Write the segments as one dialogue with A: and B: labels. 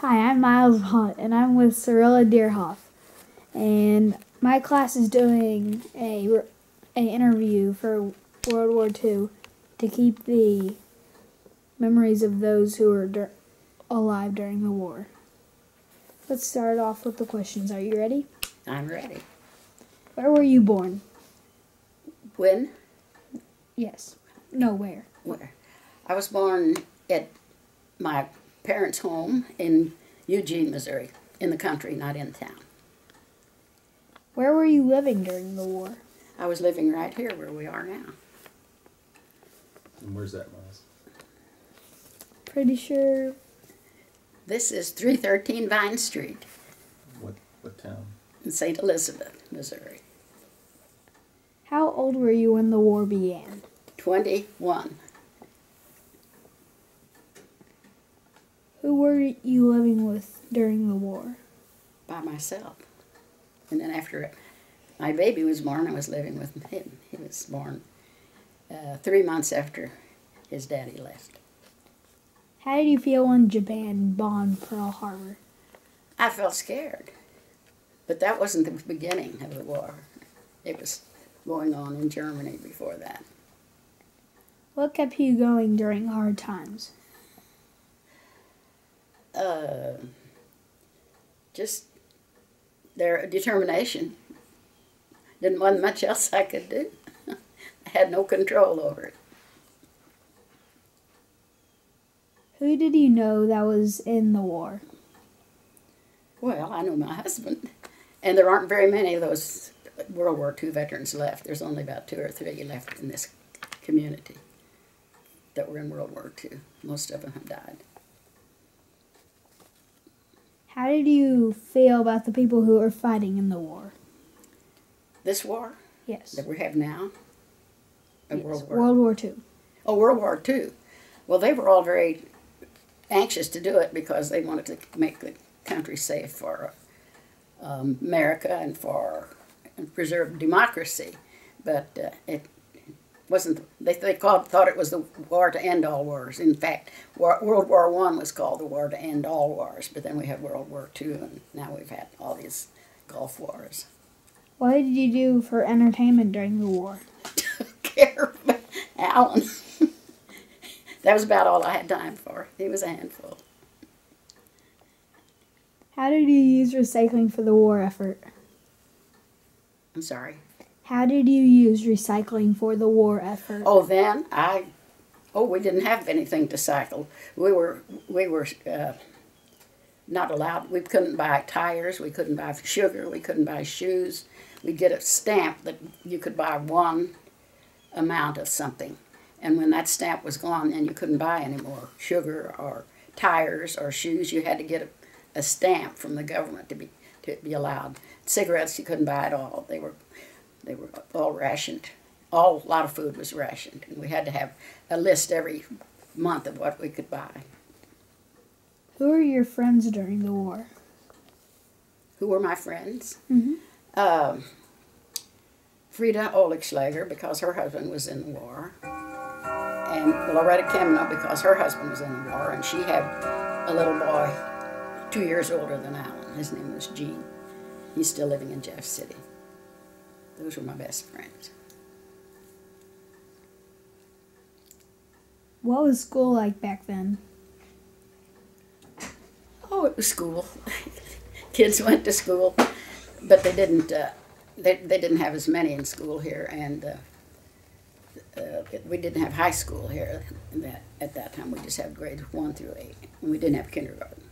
A: Hi, I'm Miles Hunt, and I'm with Cirilla Deerhoff. And my class is doing a interview for World War II to keep the memories of those who were alive during the war. Let's start off with the questions. Are you ready?
B: I'm ready.
A: Where were you born?
B: When?
A: Yes. No, where?
B: Where? I was born at my parents' home in Eugene, Missouri, in the country, not in town.
A: Where were you living during the war?
B: I was living right here where we are now.
C: And where's that, Miles?
A: Pretty sure.
B: This is 313 Vine Street
C: What town?
B: in St. Elizabeth, Missouri.
A: How old were you when the war began?
B: 21.
A: Who were you living with during the war?
B: By myself. And then after my baby was born, I was living with him. He was born 3 months after his daddy left.
A: How did you feel when Japan bombed Pearl Harbor?
B: I felt scared. But that wasn't the beginning of the war. It was going on in Germany before that.
A: What kept you going during hard times?
B: Just their determination. Didn't want much else I could do. I had no control over it.
A: Who did you know that was in the war?
B: Well, I know my husband, and there aren't very many of those World War II veterans left. There's only about 2 or 3 left in this community that were in World War II. Most of them have died.
A: How did you feel about the people who are fighting in the war?
B: This war
A: Yes.
B: that we have now,
A: Yes.
B: World War
A: World War II.
B: Oh, World War II. Well, they were all very anxious to do it because they wanted to make the country safe for America and for preserve democracy. But it wasn't. They thought it was the war to end all wars. In fact, World War I was called the war to end all wars. But then we had World War II, and now we've had all these Gulf wars.
A: What did you do for entertainment during the war?
B: Care of Alan. That was about all I had time for. He was a handful.
A: How did you use recycling for the war effort?
B: I'm sorry.
A: How did you use recycling for the war effort?
B: Oh, then we didn't have anything to cycle. We were not allowed. We couldn't buy tires. We couldn't buy sugar. We couldn't buy shoes. We'd get a stamp that you could buy one amount of something. And when that stamp was gone, then you couldn't buy any more sugar or tires or shoes. You had to get a stamp from the government to be allowed. Cigarettes you couldn't buy at all. They were all rationed. A lot of food was rationed, and we had to have a list every month of what we could buy.
A: Who were your friends during the war?
B: Who were my friends?
A: Mm-hmm.
B: Frida Oligschlager, because her husband was in the war. And Loretta Kemna, because her husband was in the war, and she had a little boy 2 years older than Alan. His name was Gene. He's still living in Jeff City. Those were my best friends.
A: What was school like back then?
B: Oh, it was school. Kids went to school, but they didn't. They didn't have as many in school here, and we didn't have high school here. At that time, we just had grades 1 through 8, and we didn't have kindergarten.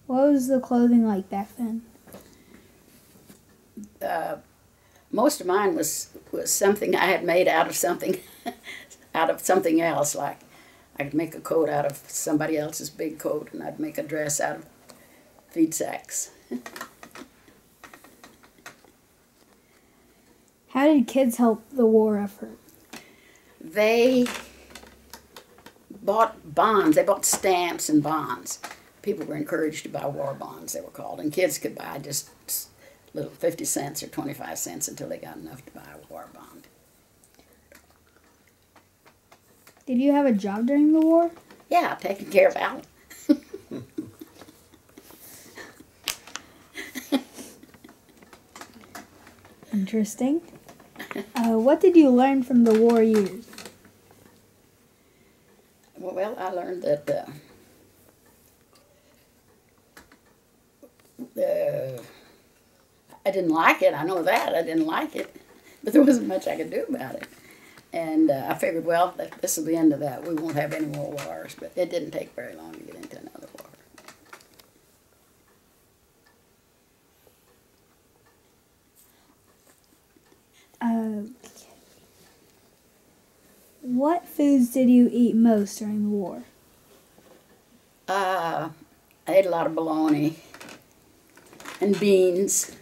A: What was the clothing like back then?
B: Most of mine was something I had made out of something else. Like I could make a coat out of somebody else's big coat, and I'd make a dress out of feed sacks.
A: How did kids help the war effort?
B: They bought bonds. They bought stamps and bonds. People were encouraged to buy war bonds, they were called, and kids could buy just little 50 cents or 25 cents until they got enough to buy a war bond.
A: Did you have a job during the war?
B: Yeah, taking care of Alan.
A: Interesting. What did you learn from the war years?
B: Well, I learned that I didn't like it. I know that. I didn't like it. But there wasn't much I could do about it. And I figured, well, this is the end of that. We won't have any more wars. But it didn't take very long to get into another war.
A: What foods did you eat most during the war?
B: I ate a lot of bologna and beans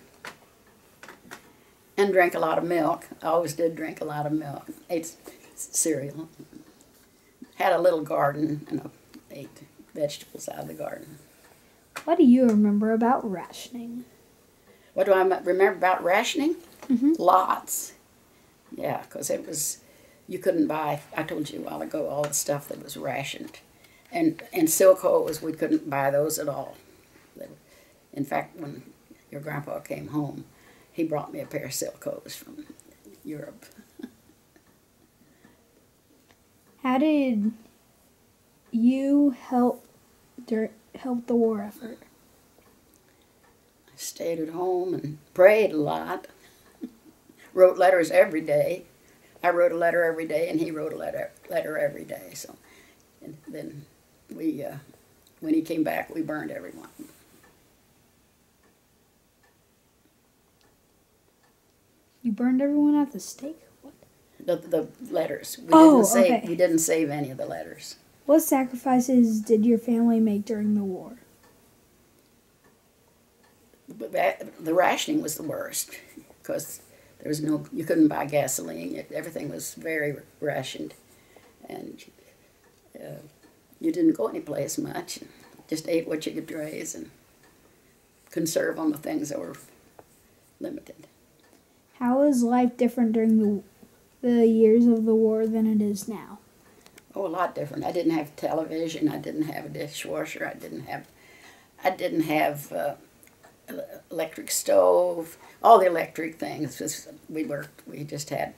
B: and drank a lot of milk. I always did drink a lot of milk. Ate cereal. Had a little garden and ate vegetables out of the garden.
A: What do you remember about rationing?
B: What do I remember about rationing?
A: Mm-hmm.
B: Lots. Yeah, because it was, you couldn't buy, I told you a while ago, all the stuff that was rationed. And silk hose, we couldn't buy those at all. In fact, when your grandpa came home, he brought me a pair of silk hose from Europe.
A: How did you help the war effort?
B: I stayed at home and prayed a lot. Wrote letters every day. I wrote a letter every day, and he wrote a letter every day. So, and then we, when he came back, we burned every one.
A: You burned everyone at the stake? What?
B: The letters. We didn't save any of the letters.
A: What sacrifices did your family make during the war?
B: The rationing was the worst because there was you couldn't buy gasoline. Everything was very rationed, and you didn't go anyplace much. Just ate what you could raise and conserve on the things that were limited.
A: How is life different during the years of the war than it is now?
B: Oh, a lot different. I didn't have television. I didn't have a dishwasher. I didn't have electric stove. All the electric things. We just had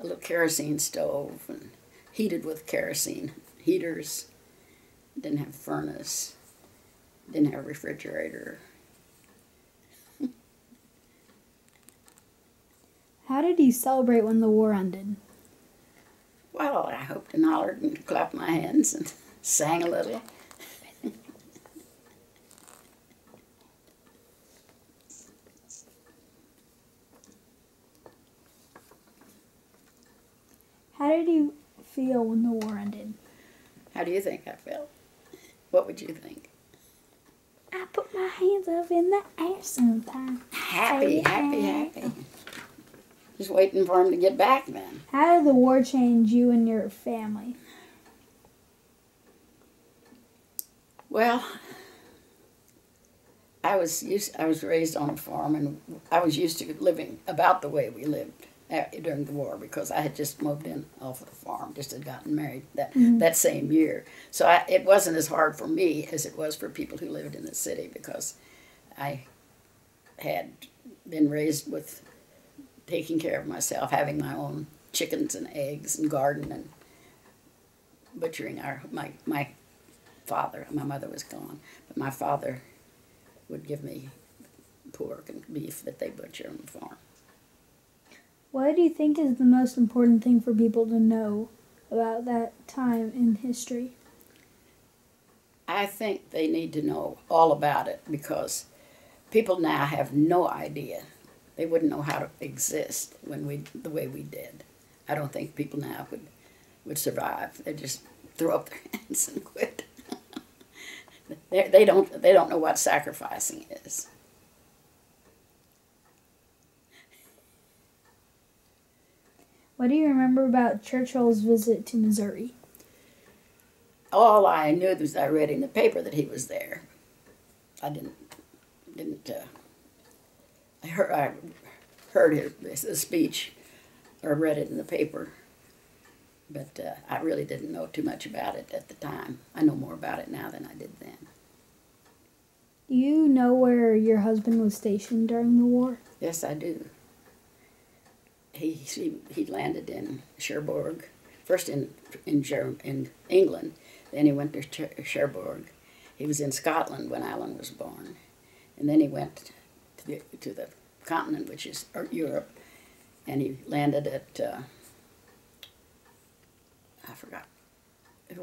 B: a little kerosene stove and heated with kerosene heaters. Didn't have a furnace. Didn't have a refrigerator.
A: How did you celebrate when the war ended?
B: Well, I hoped and hollered and clapped my hands and sang a little.
A: How did you feel when the war ended?
B: How do you think I felt? What would you think?
A: I put my hands up in the air sometimes.
B: Happy. Just waiting for him to get back then.
A: How did the war change you and your family?
B: Well, I was raised on a farm, and I was used to living about the way we lived during the war because I had just moved in off of the farm, just had gotten married that same year. So it wasn't as hard for me as it was for people who lived in the city because I had been raised with taking care of myself, having my own chickens and eggs and garden and butchering my father. My mother was gone, but my father would give me pork and beef that they butcher on the farm.
A: What do you think is the most important thing for people to know about that time in history?
B: I think they need to know all about it because people now have no idea. They wouldn't know how to exist the way we did. I don't think people now would survive. They just throw up their hands and quit. They don't know what sacrificing is.
A: What do you remember about Churchill's visit to Missouri?
B: All I knew was I read in the paper that he was there. I didn't. I heard his speech, or read it in the paper, but I really didn't know too much about it at the time. I know more about it now than I did then.
A: Do you know where your husband was stationed during the war?
B: Yes, I do. he landed in Cherbourg, first in England, then he went to Cherbourg. He was in Scotland when Alan was born, and then he went to the continent, which is Europe, and he landed at I forgot. He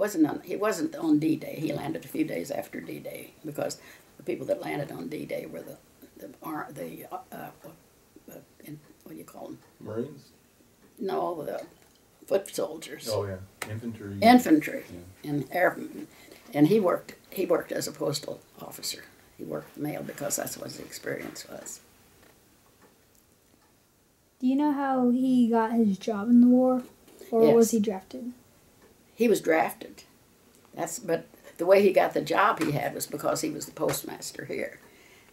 B: wasn't on D-Day. He landed a few days after D-Day because the people that landed on D-Day were what do you call them?
C: Marines?
B: No, the foot soldiers.
C: Oh yeah, infantry.
B: Infantry,
C: Yeah.
B: and he worked as a postal officer. He worked mail because that's what his experience was.
A: Do you know how he got his job in the war? Or
B: Yes.
A: was he drafted?
B: He was drafted. But the way he got the job he had was because he was the postmaster here.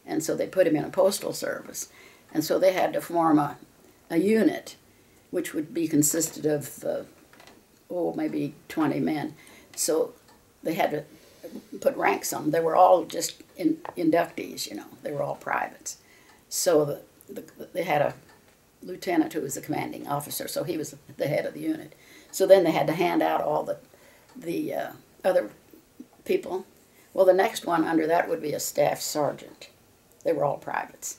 B: And so they put him in a postal service. And so they had to form a unit, which would be consisted of, maybe 20 men. So they had to put ranks on them. They were all just inductees, They were all privates. So they had a lieutenant who was the commanding officer, so he was the head of the unit. So then they had to hand out all the other people. Well, the next one under that would be a staff sergeant. They were all privates.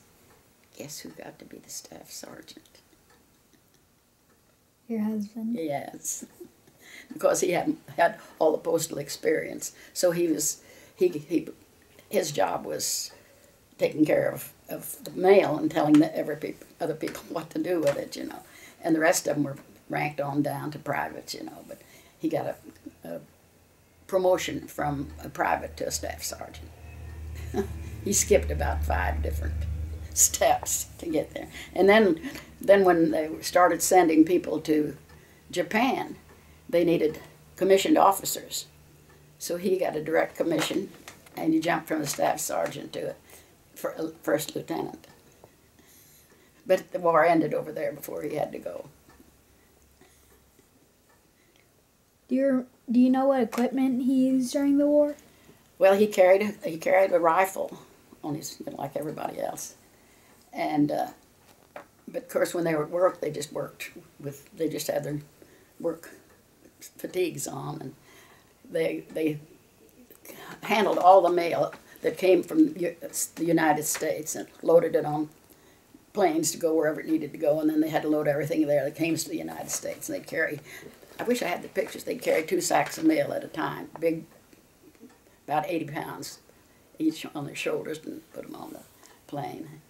B: Guess who got to be the staff sergeant?
A: Your husband?
B: Yes, because he had all the postal experience. So his job was taking care of the mail and telling other people what to do with it, And the rest of them were ranked on down to privates, But he got a promotion from a private to a staff sergeant. He skipped about 5 different steps to get there. And then when they started sending people to Japan, they needed commissioned officers. So he got a direct commission, and he jumped from a staff sergeant to a first lieutenant. But the war ended over there before he had to go.
A: Do you know what equipment he used during the war?
B: Well, he carried a rifle on his, like everybody else, and but of course when they were at work, they just had their work fatigues on, and they handled all the mail that came from the United States and loaded it on planes to go wherever it needed to go, and then they had to load everything there that came to the United States, and they'd carry. I wish I had the pictures. They'd carry 2 sacks of mail at a time, big, about 80 pounds each on their shoulders, and put them on the plane.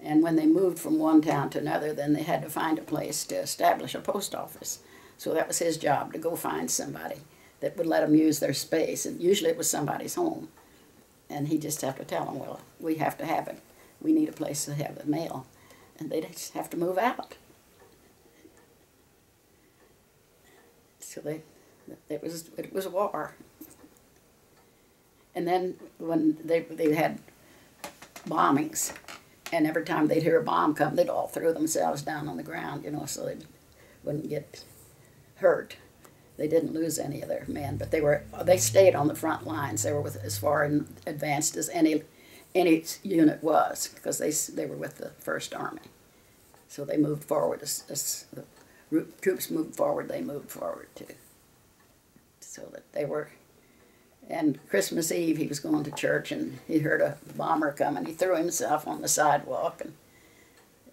B: And when they moved from one town to another, then they had to find a place to establish a post office. So that was his job, to go find somebody that would let them use their space. And usually it was somebody's home. And he'd just have to tell them, well, we have to have it. We need a place to have the mail. And they'd just have to move out. So it was a war. And then when they had bombings, and every time they'd hear a bomb come, they'd all throw themselves down on the ground, so they wouldn't get hurt. They didn't lose any of their men, but they stayed on the front lines. They were as far advanced as any unit was, because they were with the First Army. So they moved forward as the troops moved forward. They moved forward too. So that they were. And Christmas Eve, he was going to church, and he heard a bomber coming. He threw himself on the sidewalk, and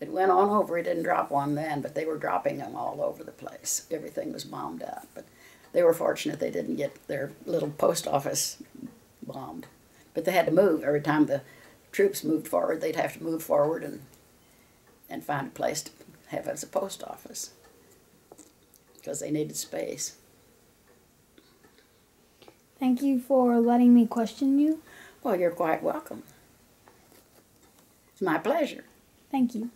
B: it went on over. He didn't drop one then, but they were dropping them all over the place. Everything was bombed out. But they were fortunate they didn't get their little post office bombed. But they had to move. Every time the troops moved forward, they'd have to move forward and find a place to have as a post office, because they needed space.
A: Thank you for letting me question you.
B: Well, you're quite welcome. It's my pleasure.
A: Thank you.